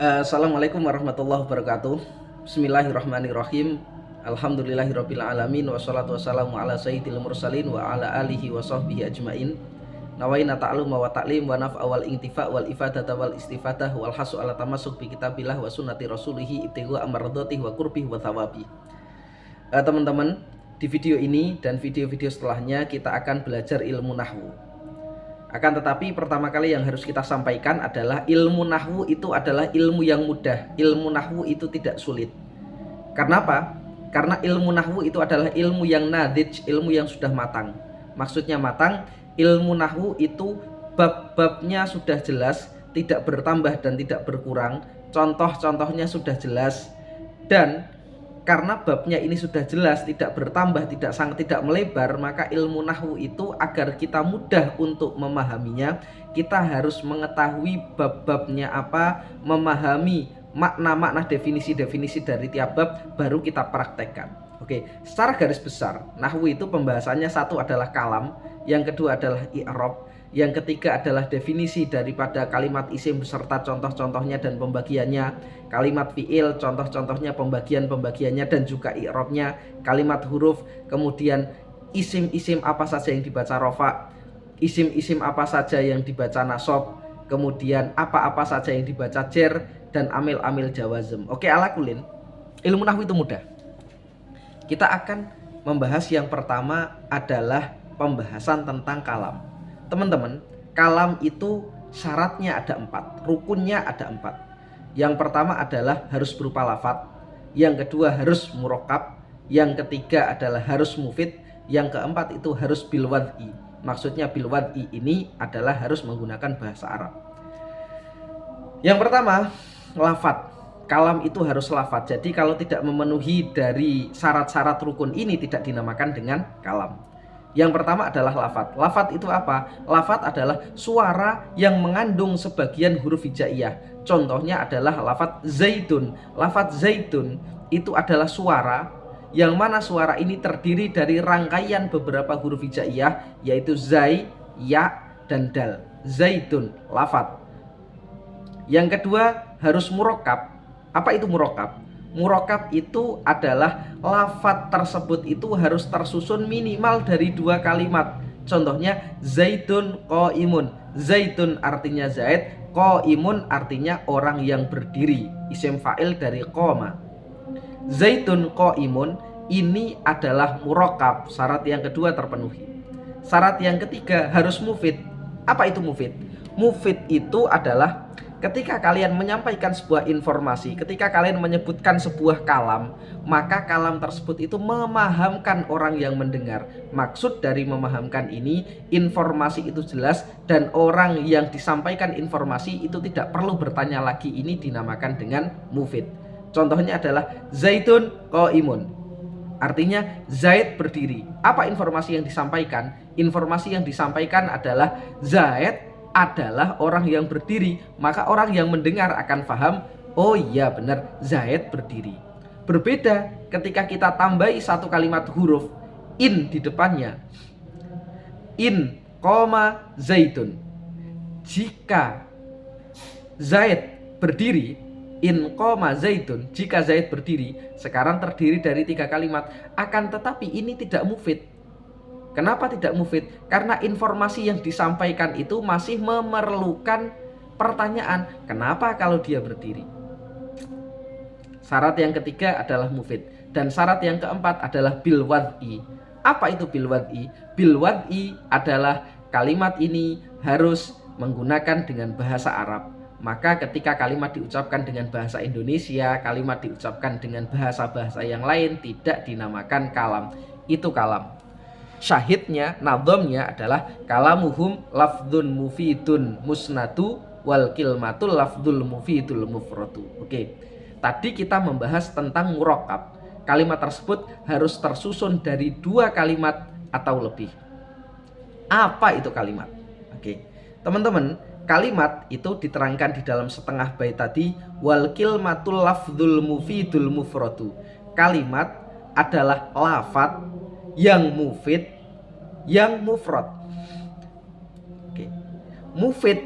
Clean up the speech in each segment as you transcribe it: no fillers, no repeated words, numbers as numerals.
Assalamualaikum warahmatullahi wabarakatuh. Bismillahirrahmanirrahim. Alhamdulillahirabbil alamin wassalatu wassalamu ala sayyidil mursalin wa ala alihi wa sahbihi ajmain. Nawaina ta'luma wa ta'lim wa naf'a wal intifa' wal ifadata wal istifadah wal hasu ala tamasuk bi kitabillah wa sunnati rasulihi ibtighu amradatihi wa qurbih wa thawabi. Teman-teman, di video ini dan video-video setelahnya kita akan belajar ilmu nahwu. Akan tetapi pertama kali yang harus kita sampaikan adalah ilmu nahwu itu adalah ilmu yang mudah. Ilmu nahwu itu tidak sulit. Karena apa? Karena ilmu nahwu itu adalah ilmu yang nadij, ilmu yang sudah matang. Maksudnya matang, ilmu nahwu itu bab-babnya sudah jelas, tidak bertambah dan tidak berkurang. Contoh-contohnya sudah jelas. Dan karena babnya ini sudah jelas, tidak bertambah, tidak melebar, maka ilmu nahwu itu agar kita mudah untuk memahaminya, kita harus mengetahui bab-babnya apa, memahami makna-makna definisi-definisi dari tiap bab, baru kita praktekkan. Oke, secara garis besar, nahwu itu pembahasannya satu adalah kalam, yang kedua adalah i'rab, yang ketiga adalah definisi daripada kalimat isim beserta contoh-contohnya dan pembagiannya, kalimat fiil, contoh-contohnya, pembagian-pembagiannya dan juga i'rabnya, kalimat huruf, kemudian isim-isim apa saja yang dibaca rofa, isim-isim apa saja yang dibaca nasab, kemudian apa-apa saja yang dibaca jer, dan amil-amil jawazm. Oke, ala kulin, ilmu nahwu itu mudah. Kita akan membahas yang pertama adalah pembahasan tentang kalam. Teman-teman, kalam itu syaratnya ada 4, rukunnya ada 4. Yang pertama adalah harus berupa lafadz, yang kedua harus murokkab, yang ketiga adalah harus mufid, yang keempat itu harus bilwad'i. Maksudnya bilwad'i ini adalah harus menggunakan bahasa Arab. Yang pertama, lafadz. Kalam itu harus lafadz. Jadi kalau tidak memenuhi dari syarat-syarat rukun ini tidak dinamakan dengan kalam. Yang pertama adalah lafadz. Lafadz itu apa? Lafadz adalah suara yang mengandung sebagian huruf hijaiyah. Contohnya adalah lafadz zaitun. Lafadz zaitun itu adalah suara yang mana suara ini terdiri dari rangkaian beberapa huruf hijaiyah, yaitu zai, ya, dan dal. Zaitun, lafadz. Yang kedua harus murokkab. Apa itu murokkab? Murokkab itu adalah lafadz tersebut itu harus tersusun minimal dari 2 kalimat. Contohnya zaitun qaimun. Zaitun artinya zaid, qaimun artinya orang yang berdiri. Isim fa'il dari qoma. Zaitun qaimun ini adalah murokkab. Syarat yang kedua terpenuhi. Syarat yang ketiga harus mufid. Apa itu mufid? Mufid itu adalah ketika kalian menyampaikan sebuah informasi, ketika kalian menyebutkan sebuah kalam, maka kalam tersebut itu memahamkan orang yang mendengar. Maksud dari memahamkan ini, informasi itu jelas dan orang yang disampaikan informasi itu tidak perlu bertanya lagi. Ini dinamakan dengan mufid. Contohnya adalah zaitun qaimun. Artinya Zaid berdiri. Apa informasi yang disampaikan? Informasi yang disampaikan adalah Zaid adalah orang yang berdiri, maka orang yang mendengar akan paham, oh iya benar Zaid berdiri. Berbeda ketika kita tambahi satu kalimat huruf in di depannya. In, zaitun. Jika Zaid berdiri, in zaitun, jika Zaid berdiri, sekarang terdiri dari 3 kalimat. Akan tetapi ini tidak mufid. Kenapa tidak mufid? Karena informasi yang disampaikan itu masih memerlukan pertanyaan. Kenapa kalau dia berdiri? Syarat yang ketiga adalah mufid. Dan syarat yang keempat adalah bilwad'i. Apa itu bilwad'i? Bilwad'i adalah kalimat ini harus menggunakan dengan bahasa Arab. Maka ketika kalimat diucapkan dengan bahasa Indonesia, kalimat diucapkan dengan bahasa-bahasa yang lain tidak dinamakan kalam. Itu kalam. Syahidnya, nadhamnya adalah kalamuhum lafdzun mufidun musnatu wal kilmatul lafdzul mufidul mufradu. Oke. Tadi kita membahas tentang murokkab. Kalimat tersebut harus tersusun dari 2 kalimat atau lebih. Apa itu kalimat? Oke. Teman-teman, kalimat itu diterangkan di dalam setengah bait tadi, wal kilmatul lafdzul mufidul mufradu. Kalimat adalah lafadz yang mufid, yang mufrad. Oke. Mufid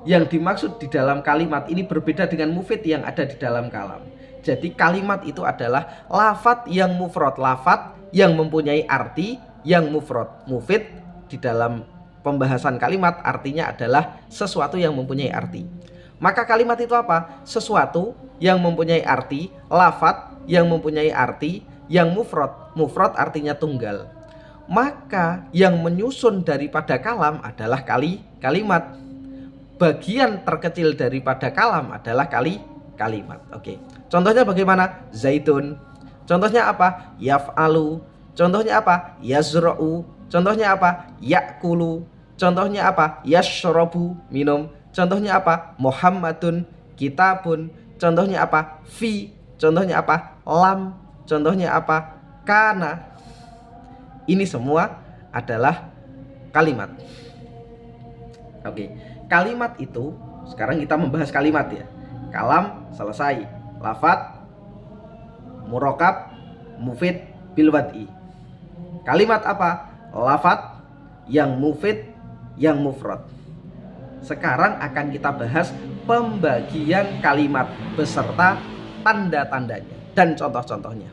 Yang dimaksud di dalam kalimat ini berbeda dengan mufid yang ada di dalam kalam. Jadi kalimat itu adalah lafadz yang mufrad, lafadz yang mempunyai arti yang mufrad. Mufid di dalam pembahasan kalimat artinya adalah sesuatu yang mempunyai arti. Maka kalimat itu apa? Sesuatu yang mempunyai arti, lafadz yang mempunyai arti yang mufrad. Mufrad artinya tunggal. Maka yang menyusun daripada kalam adalah kalimat. Bagian terkecil daripada kalam adalah kalimat. Oke. Contohnya bagaimana? Zaitun. Contohnya apa? Yaf'alu. Contohnya apa? Yazra'u. Contohnya apa? Ya'kulu. Contohnya apa? Yashrabu, minum. Contohnya apa? Muhammadun, kitabun. Contohnya apa? Fi. Contohnya apa? Lam. Contohnya apa? Kana. Ini semua adalah kalimat. Oke. Kalimat itu, sekarang kita membahas kalimat ya. Kalam selesai, lafadz, murokab, mufid, bilwad'i. Kalimat apa? Lafadz yang mufid, yang mufrad. Sekarang akan kita bahas pembagian kalimat beserta tanda-tandanya dan contoh-contohnya.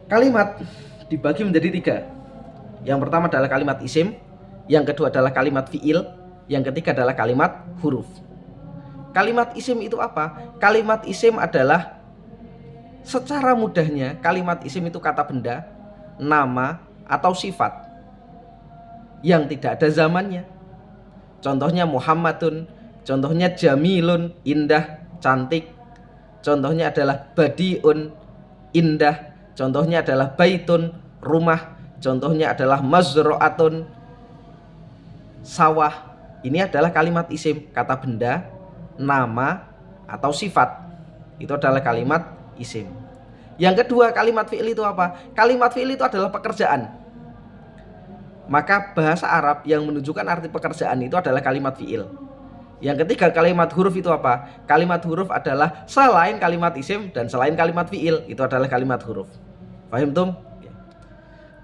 Kalimat dibagi menjadi 3. Yang pertama adalah kalimat isim, yang kedua adalah kalimat fi'il, yang ketiga adalah kalimat huruf. Kalimat isim itu apa? Kalimat isim adalah, secara mudahnya, kalimat isim itu kata benda, nama, atau sifat yang tidak ada zamannya. Contohnya Muhammadun, contohnya Jamilun, indah, cantik. Contohnya adalah Badiun, indah. Contohnya adalah Baitun, rumah. Contohnya adalah Mazro'atun, sawah. Ini adalah kalimat isim, kata benda, nama, atau sifat. Itu adalah kalimat isim. Yang kedua, kalimat fi'il itu apa? Kalimat fi'il itu adalah pekerjaan. Maka bahasa Arab yang menunjukkan arti pekerjaan itu adalah kalimat fi'il. Yang ketiga, kalimat huruf itu apa? Kalimat huruf adalah selain kalimat isim dan selain kalimat fi'il, itu adalah kalimat huruf. Paham tum?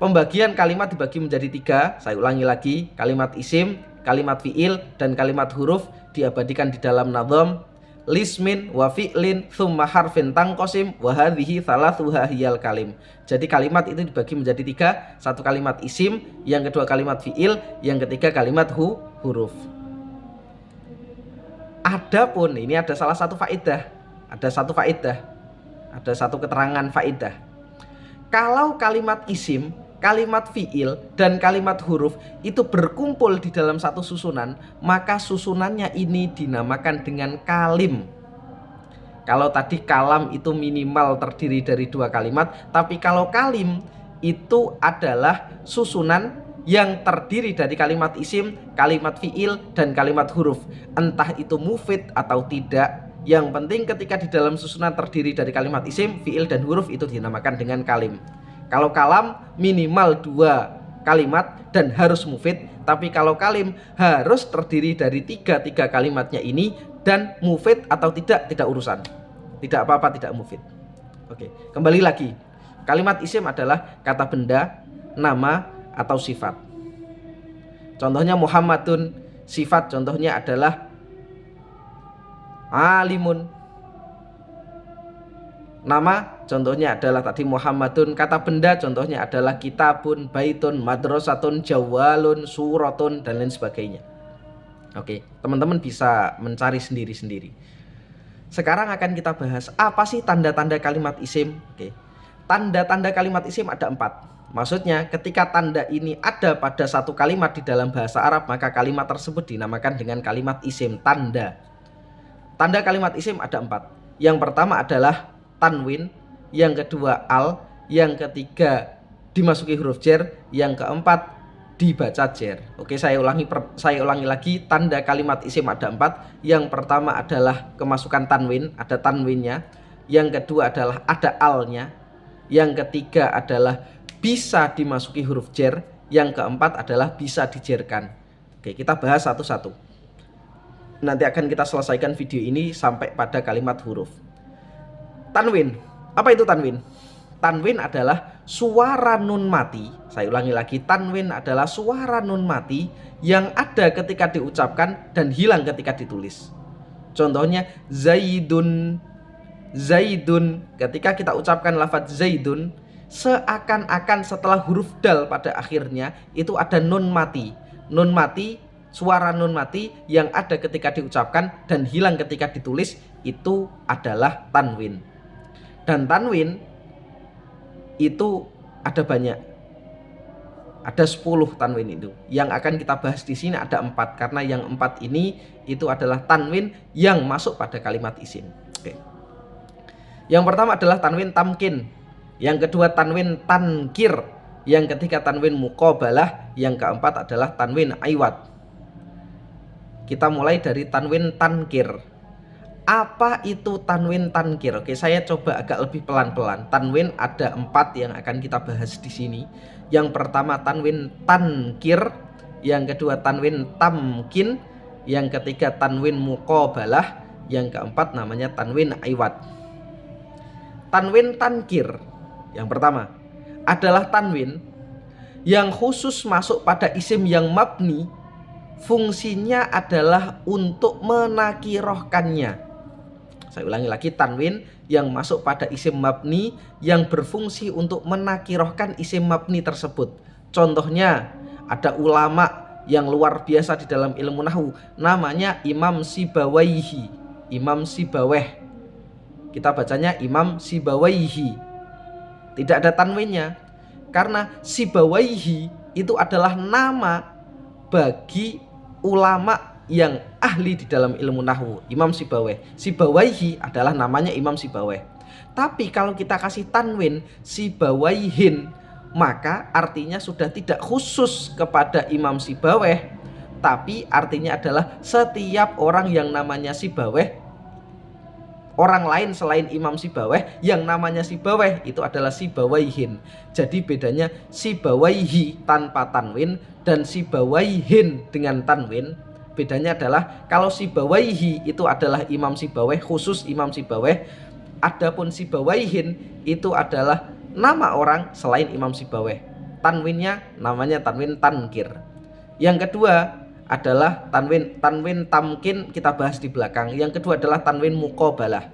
Pembagian kalimat dibagi menjadi 3. Saya ulangi lagi. Kalimat isim, kalimat fi'il, dan kalimat huruf diabadikan di dalam nadham. Lismin wa fi'lin thumma harfin tangkosim wa hadhihi thalathuha hiyal kalim. Jadi kalimat itu dibagi menjadi 3. Satu kalimat isim, yang kedua kalimat fi'il, yang ketiga kalimat huruf. Adapun ini ada salah satu faedah. Ada satu keterangan faedah. Kalau kalimat isim, kalimat fi'il, dan kalimat huruf itu berkumpul di dalam satu susunan, maka susunannya ini dinamakan dengan kalim. Kalau tadi kalam itu minimal terdiri dari 2 kalimat, tapi kalau kalim itu adalah susunan yang terdiri dari kalimat isim, kalimat fi'il, dan kalimat huruf. Entah itu mufid atau tidak, yang penting ketika di dalam susunan terdiri dari kalimat isim, fi'il, dan huruf itu dinamakan dengan kalim. Kalau kalam minimal 2 kalimat dan harus mufid, tapi kalau kalim harus terdiri dari 3 kalimatnya ini, dan mufid atau tidak urusan. Tidak apa-apa tidak mufid. Oke, kembali lagi. Kalimat isim adalah kata benda, nama, atau sifat. Contohnya Muhammadun, sifat contohnya adalah alimun. Nama contohnya adalah tadi Muhammadun, kata benda contohnya adalah kitabun, baitun, madrasatun, jawalun, suratun, dan lain sebagainya. Oke, teman-teman bisa mencari sendiri-sendiri. Sekarang akan kita bahas apa sih tanda-tanda kalimat isim. Oke. Tanda-tanda kalimat isim ada 4. Maksudnya ketika tanda ini ada pada satu kalimat di dalam bahasa Arab, maka kalimat tersebut dinamakan dengan kalimat isim, tanda. Tanda kalimat isim ada 4. Yang pertama adalah tanwin, yang kedua al, yang ketiga dimasuki huruf jar, yang keempat dibaca jar. Oke, saya ulangi lagi. Tanda kalimat isim ada 4. Yang pertama adalah kemasukan tanwin, ada tanwinnya. Yang kedua adalah ada alnya. Yang ketiga adalah bisa dimasuki huruf jar. Yang keempat adalah bisa dijarkan. Oke, kita bahas satu-satu. Nanti akan kita selesaikan video ini sampai pada kalimat huruf. Tanwin. Apa itu tanwin? Tanwin adalah suara nun mati. Saya ulangi lagi, tanwin adalah suara nun mati yang ada ketika diucapkan dan hilang ketika ditulis. Contohnya zaidun, zaidun. Ketika kita ucapkan lafadz zaidun, seakan-akan setelah huruf dal pada akhirnya itu ada nun mati. Nun mati, suara nun mati yang ada ketika diucapkan dan hilang ketika ditulis itu adalah tanwin. Dan tanwin itu ada banyak. Ada 10 tanwin itu. Yang akan kita bahas di sini ada 4 karena yang 4 ini itu adalah tanwin yang masuk pada kalimat isim. Oke. Yang pertama adalah tanwin tamkin. Yang kedua tanwin tankir. Yang ketiga tanwin muqabalah. Yang keempat adalah tanwin aiwat. Kita mulai dari tanwin tankir. Apa itu tanwin tankir? Oke, saya coba agak lebih pelan-pelan. Tanwin ada 4 yang akan kita bahas di sini. Yang pertama tanwin tankir, yang kedua tanwin tamkin, yang ketiga tanwin muqabalah, yang keempat namanya tanwin aiwat. Tanwin tankir yang pertama adalah tanwin yang khusus masuk pada isim yang mabni. Fungsinya adalah untuk menakirohkannya. Saya ulangi lagi, tanwin yang masuk pada isim mabni yang berfungsi untuk menakirohkan isim mabni tersebut. Contohnya ada ulama yang luar biasa di dalam ilmu nahwu, namanya Imam Sibawaihi. Imam Sibaweh, kita bacanya Imam Sibawaihi. Tidak ada tanwinnya karena Sibawaihi itu adalah nama bagi ulama yang ahli di dalam ilmu nahwu, Imam Sibaweh. Sibawaihi adalah namanya Imam Sibaweh. Tapi kalau kita kasih tanwin Sibawaihin, maka artinya sudah tidak khusus kepada Imam Sibaweh, tapi artinya adalah setiap orang yang namanya Sibaweh, orang lain selain Imam Sibaweh yang namanya Sibaweh itu adalah Sibawaihin. Jadi bedanya Sibawaihi tanpa tanwin dan Sibawaihin dengan tanwin. Bedanya adalah kalau Sibawaihi itu adalah Imam Sibaweh, khusus Imam Sibaweh. Adapun Sibawaihin itu adalah nama orang selain Imam Sibaweh. Tanwinnya namanya tanwin tankir. Yang kedua adalah tanwin tamkin, kita bahas di belakang. Yang kedua adalah tanwin muqabalah.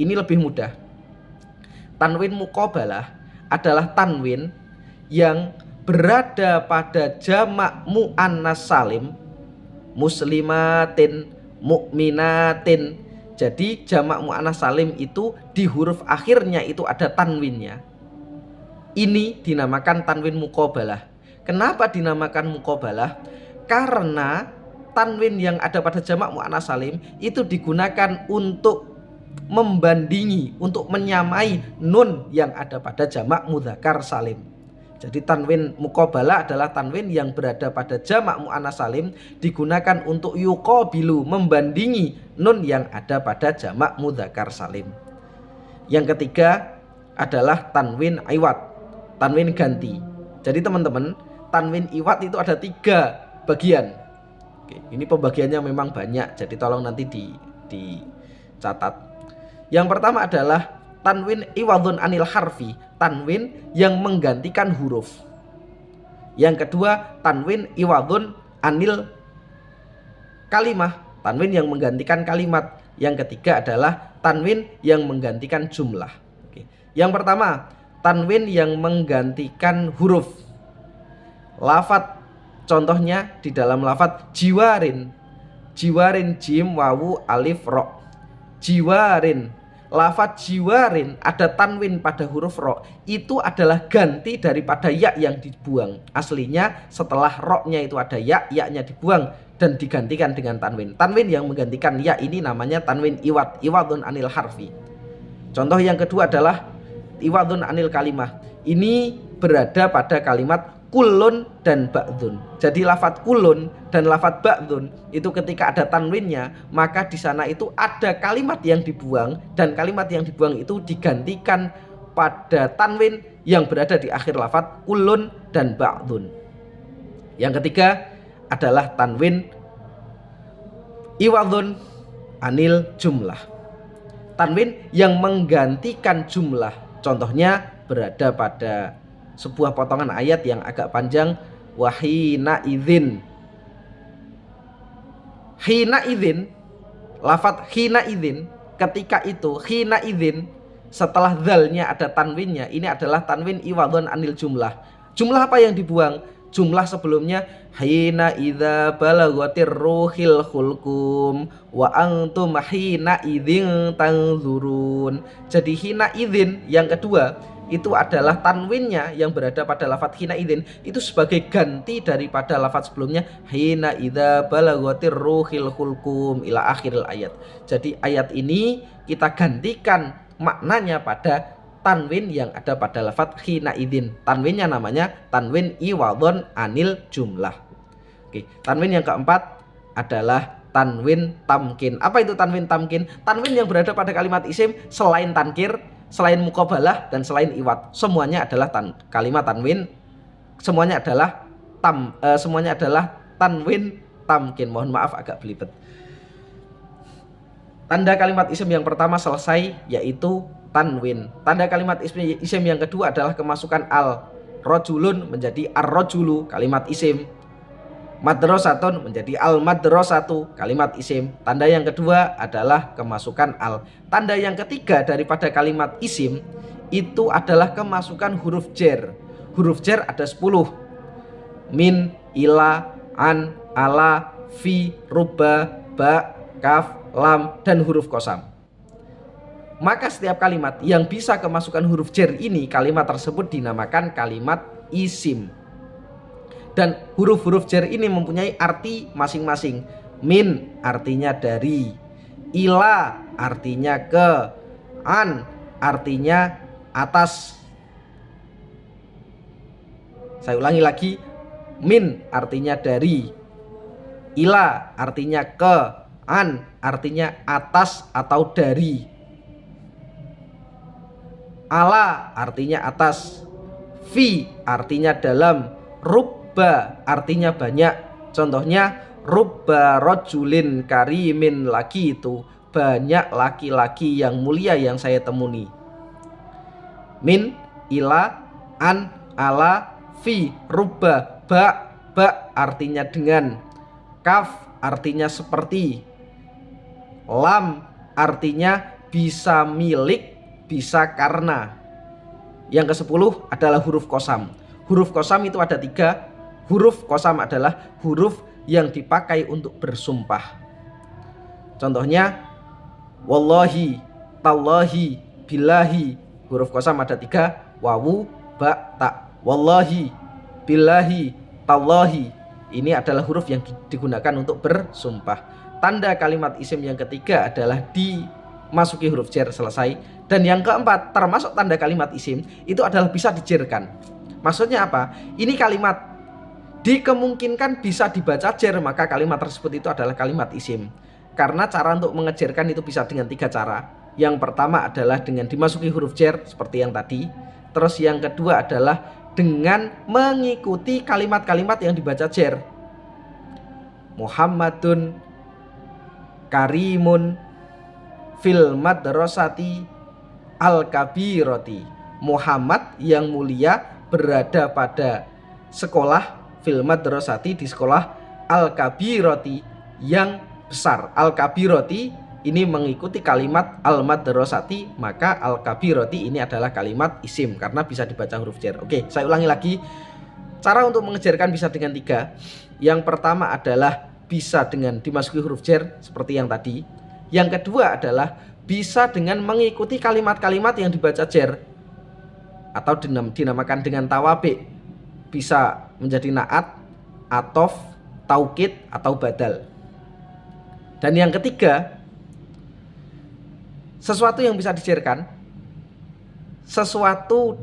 Ini lebih mudah. Tanwin muqabalah adalah tanwin yang berada pada jamak muannas salim, muslimatin, mukminatin. Jadi jamak muannas salim itu di huruf akhirnya itu ada tanwinnya. Ini dinamakan tanwin muqabalah. Kenapa dinamakan muqabalah? Karena tanwin yang ada pada jamak muannas salim itu digunakan untuk membandingi, untuk menyamai nun yang ada pada jamak mudzakkar salim. Jadi tanwin muqabalah adalah tanwin yang berada pada jamak muannas salim digunakan untuk yuqabilu, membandingi nun yang ada pada jamak mudzakkar salim. Yang ketiga adalah tanwin iwad, tanwin ganti. Jadi teman-teman, tanwin iwad itu ada 3 bagian. Oke, ini pembagiannya memang banyak, jadi tolong nanti dicatat. Yang pertama adalah tanwin iwadun anil harfi, tanwin yang menggantikan huruf. Yang kedua tanwin iwadun anil kalimah, tanwin yang menggantikan kalimat. Yang ketiga adalah tanwin yang menggantikan jumlah. Oke. Yang pertama tanwin yang menggantikan huruf. Lafadz, contohnya di dalam lafadz jiwarin. Jiwarin, jim, wawu, alif, ro. Jiwarin, lafadz jiwarin ada tanwin pada huruf ro, itu adalah ganti daripada ya yang dibuang. Aslinya setelah ro-nya itu ada ya, ya-nya dibuang dan digantikan dengan tanwin. Tanwin yang menggantikan ya ini namanya tanwin iwad, iwadun anil harfi. Contoh yang kedua adalah iwadun anil kalimah. Ini berada pada kalimat kulun dan ba'dun. Jadi lafadz kulun dan lafadz ba'dun itu ketika ada tanwinnya, maka di sana itu ada kalimat yang dibuang dan kalimat yang dibuang itu digantikan pada tanwin yang berada di akhir lafadz kulun dan ba'dun. Yang ketiga adalah tanwin iwadun anil jumlah. Tanwin yang menggantikan jumlah. Contohnya berada pada sebuah potongan ayat yang agak panjang. Wahina idzin. Hina idzin, lafadz hina idzin, ketika itu hina idzin, setelah dzalnya ada tanwinnya, ini adalah tanwin iwadun anil jumlah. Jumlah apa yang dibuang? Jumlah sebelumnya hina idza balaghatir ruhil khulqum wa antum hina idzin tanzurun. Jadi hina idzin yang kedua itu adalah tanwinnya yang berada pada lafadz hina idzin, itu sebagai ganti daripada lafadz sebelumnya hina idza balaghatir ruhil khulqum ila akhiril ayat. Jadi ayat ini kita gantikan maknanya pada tanwin yang ada pada lafadz hina idzin. Tanwinnya namanya tanwin iwadun anil jumlah. Oke, tanwin yang keempat adalah tanwin tamkin. Apa itu tanwin tamkin? Tanwin yang berada pada kalimat isim selain tankir, selain muqabalah, dan selain iwad. Semuanya adalah kalimat tanwin. Semuanya adalah tanwin tamkin. Mohon maaf agak belibet. Tanda kalimat isim yang pertama selesai, yaitu tanwin. Tanda kalimat isim yang kedua adalah kemasukan al. Rojulun menjadi ar-rojulu, kalimat isim. Madrasatun menjadi al-madrasatu, kalimat isim. Tanda yang kedua adalah kemasukan al. Tanda yang ketiga daripada kalimat isim itu adalah kemasukan huruf jar. Huruf jar ada 10. Min, ila, an, ala, fi, rubba, ba, kaf, lam, dan huruf qasam. Maka setiap kalimat yang bisa kemasukan huruf jar ini, kalimat tersebut dinamakan kalimat isim. Dan huruf-huruf jar ini mempunyai arti masing-masing. Min artinya dari, ila artinya ke, an artinya atas. Saya ulangi lagi, min artinya dari, ila artinya ke, an artinya atas atau dari, ala artinya atas, fi artinya dalam, rubba artinya banyak. Contohnya rubba rojulin karimin, laki itu banyak laki-laki yang mulia yang saya temuni. Min, ila, an, ala, fi, rubba, ba artinya dengan, kaf artinya seperti, lam artinya bisa milik, bisa karena. Yang ke-10 adalah huruf qasam. Huruf qasam itu ada 3. Huruf qasam adalah huruf yang dipakai untuk bersumpah. Contohnya wallahi, tallahi, billahi. Huruf qasam ada 3, wawu, ba, ta. Wallahi, billahi, tallahi. Ini adalah huruf yang digunakan untuk bersumpah. Tanda kalimat isim yang ketiga adalah dimasuki huruf jar, selesai. Dan yang keempat termasuk tanda kalimat isim itu adalah bisa dijarkan. Maksudnya apa? Ini kalimat dikemungkinkan bisa dibaca jar, maka kalimat tersebut itu adalah kalimat isim. Karena cara untuk mengejarkan itu bisa dengan 3 cara. Yang pertama adalah dengan dimasuki huruf jar seperti yang tadi. Terus yang kedua adalah dengan mengikuti kalimat-kalimat yang dibaca jar. Muhammadun karimun fil madrasati al-kabirati. Muhammad yang mulia berada pada sekolah, fil madrasati di sekolah, al-kabirati yang besar. Al-kabirati ini mengikuti kalimat al-madrasati, maka al-kabirati ini adalah kalimat isim karena bisa dibaca huruf jar. Oke, saya ulangi lagi. Cara untuk mengejarkan bisa dengan 3. Yang pertama adalah bisa dengan dimasuki huruf jar seperti yang tadi. Yang kedua adalah bisa dengan mengikuti kalimat-kalimat yang dibaca jar atau dinamakan dengan tawabi. Bisa menjadi naat, atof, taukid, atau badal. Dan yang ketiga, sesuatu yang bisa dijarkan, sesuatu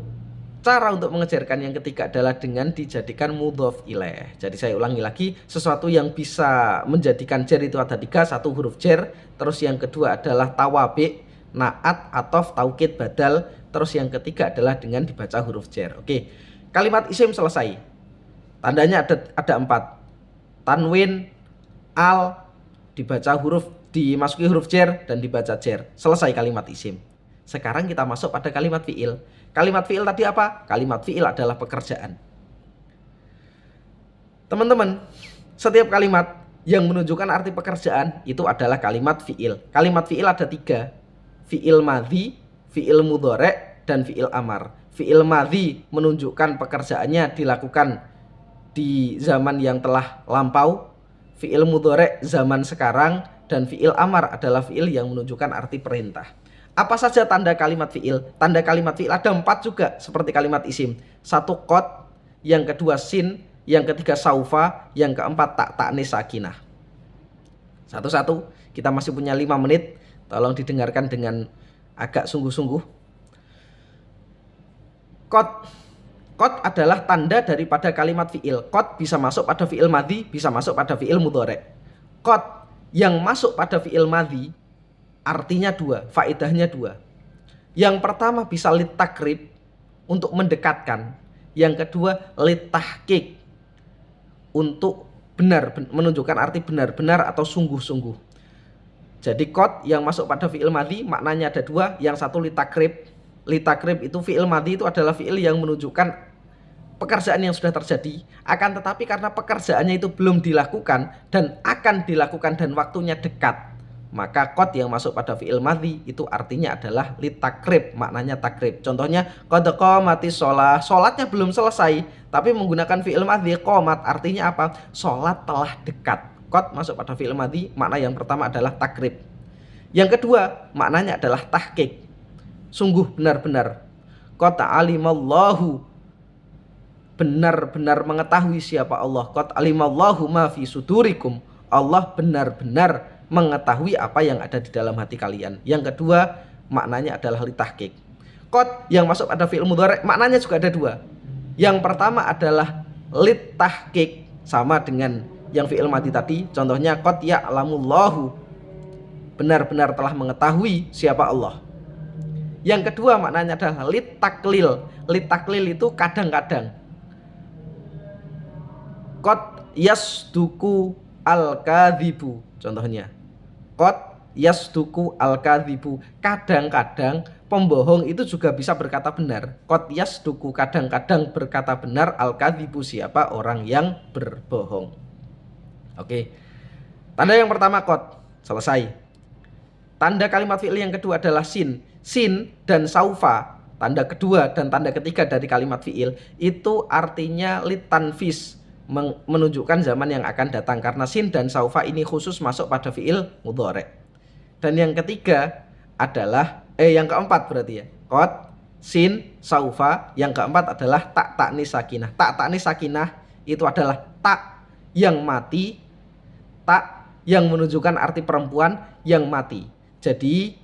cara untuk mengejarkan yang ketiga adalah dengan dijadikan mudhof ilaih. Jadi saya ulangi lagi, sesuatu yang bisa menjadikan jar itu ada 3. 1 huruf jar, terus yang kedua adalah tawabi, naat, atof, taukid, badal. Terus yang ketiga adalah dengan dibaca huruf jar. Oke, kalimat isim selesai. Tandanya ada 4. Tanwin, al, dimasuki huruf jar, dan dibaca jar. Selesai kalimat isim. Sekarang kita masuk pada kalimat fi'il. Kalimat fi'il tadi apa? Kalimat fi'il adalah pekerjaan. Teman-teman, setiap kalimat yang menunjukkan arti pekerjaan itu adalah kalimat fi'il. Kalimat fi'il ada 3. Fi'il madhi, fi'il mudhari', dan fi'il amar. Fi'il madhi menunjukkan pekerjaannya dilakukan di zaman yang telah lampau. Fi'il mudhari' zaman sekarang. Dan fi'il amar adalah fi'il yang menunjukkan arti perintah. Apa saja tanda kalimat fi'il? Tanda kalimat fi'il ada 4 juga seperti kalimat isim. 1 qad, yang kedua sin, yang ketiga saufa, yang keempat tak ta'nis sakinah. Satu-satu, kita masih punya 5 menit. Tolong didengarkan dengan agak sungguh-sungguh. Qad. Qad adalah tanda daripada kalimat fi'il. Qad bisa masuk pada fi'il madhi, bisa masuk pada fi'il mudhari'. Qad yang masuk pada fi'il madhi artinya 2, faedahnya 2. Yang pertama bisa litakrib, untuk mendekatkan. Yang kedua litahqiq, untuk benar, menunjukkan arti benar-benar atau sungguh-sungguh. Jadi qad yang masuk pada fi'il madhi maknanya ada 2. Yang satu litakrib. Litakrib itu fi'il madhi itu adalah fi'il yang menunjukkan pekerjaan yang sudah terjadi, akan tetapi karena pekerjaannya itu belum dilakukan dan akan dilakukan dan waktunya dekat, maka qad yang masuk pada fi'il madhi itu artinya adalah litakrib, maknanya takrib. Contohnya qad qamatis shalah, sholatnya belum selesai tapi menggunakan fi'il madhi qomat, artinya apa? Sholat telah dekat. Qad masuk pada fi'il madhi, makna yang pertama adalah takrib. Yang kedua maknanya adalah tahqiq, sungguh benar-benar. Qad alimallahu, benar-benar mengetahui siapa Allah. Qad alimallahu ma fi sudurikum, Allah benar-benar mengetahui apa yang ada di dalam hati kalian. Yang kedua maknanya adalah litahqiq. Qad yang masuk pada fi'il mudhari' maknanya juga ada 2. Yang pertama adalah litahqiq, sama dengan yang fi'il madhi tadi. Contohnya qad ya'lamullahu, benar-benar telah mengetahui siapa Allah. Yang kedua maknanya adalah litaklil. Litaklil itu kadang-kadang. Qad yasduku al-kadhibu, contohnya qad yasduku al-kadhibu, kadang-kadang pembohong itu juga bisa berkata benar. Qad yasduku, kadang-kadang berkata benar, al-kadhibu, siapa? Orang yang berbohong. Oke. Tanda yang pertama qad, selesai. Tanda kalimat fi'il yang kedua adalah sin. Sin dan saufa, tanda kedua dan tanda ketiga dari kalimat fi'il itu artinya litanfis, menunjukkan zaman yang akan datang, karena sin dan saufa ini khusus masuk pada fi'il mudhari'. Dan yang ketiga adalah yang keempat berarti ya, qad, sin, saufa. Yang keempat adalah tak ta'nis sakinah. Tak ta'nis sakinah itu adalah tak yang mati, tak yang menunjukkan arti perempuan yang mati. Jadi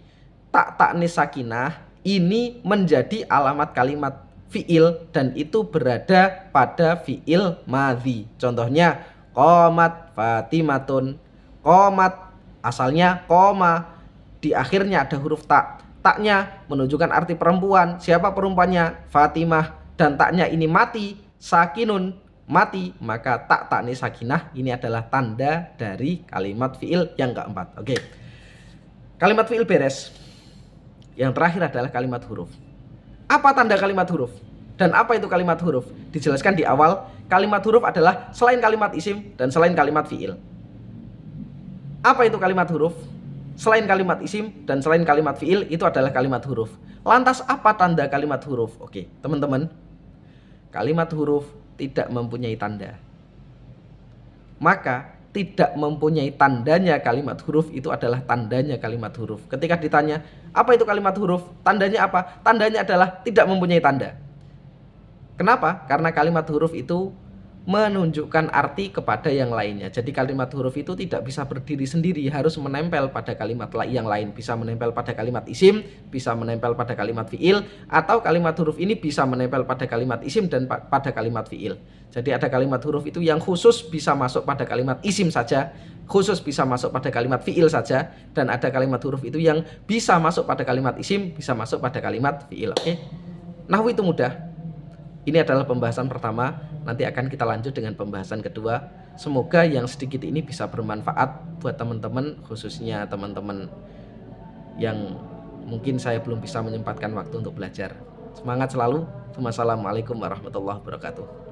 tak ta'nis sakinah ini menjadi alamat kalimat fi'il dan itu berada pada fi'il madhi. Contohnya qomat Fatimatun. Qomat asalnya koma, di akhirnya ada huruf tak. Taknya menunjukkan arti perempuan. Siapa perempuannya? Fatimah. Dan taknya ini mati, sakinun, mati. Maka tak ta'nis sakinah ini adalah tanda dari kalimat fi'il yang keempat. Oke. Kalimat fi'il beres. Yang terakhir adalah kalimat huruf. Apa tanda kalimat huruf? Dan apa itu kalimat huruf? Dijelaskan di awal, kalimat huruf adalah selain kalimat isim dan selain kalimat fi'il. Apa itu kalimat huruf? Selain kalimat isim dan selain kalimat fi'il itu adalah kalimat huruf. Lantas apa tanda kalimat huruf? Oke, teman-teman. Kalimat huruf tidak mempunyai tanda. Maka tidak mempunyai tandanya kalimat huruf itu adalah tandanya kalimat huruf. Ketika ditanya, apa itu kalimat huruf? Tandanya apa? Tandanya adalah tidak mempunyai tanda. Kenapa? Karena kalimat huruf itu menunjukkan arti kepada yang lainnya. Jadi kalimat huruf itu tidak bisa berdiri sendiri, harus menempel pada kalimat yang lain. Bisa menempel pada kalimat isim, bisa menempel pada kalimat fi'il, atau kalimat huruf ini bisa menempel pada kalimat isim dan pada kalimat fi'il. Jadi ada kalimat huruf itu yang khusus bisa masuk pada kalimat isim saja, khusus bisa masuk pada kalimat fi'il saja, dan ada kalimat huruf itu yang bisa masuk pada kalimat isim, bisa masuk pada kalimat fi'il. Oke. Nahwu itu mudah. Ini adalah pembahasan pertama, nanti akan kita lanjut dengan pembahasan kedua. Semoga yang sedikit ini bisa bermanfaat buat teman-teman, khususnya teman-teman yang mungkin saya belum bisa menyempatkan waktu untuk belajar. Semangat selalu. Wassalamualaikum warahmatullahi wabarakatuh.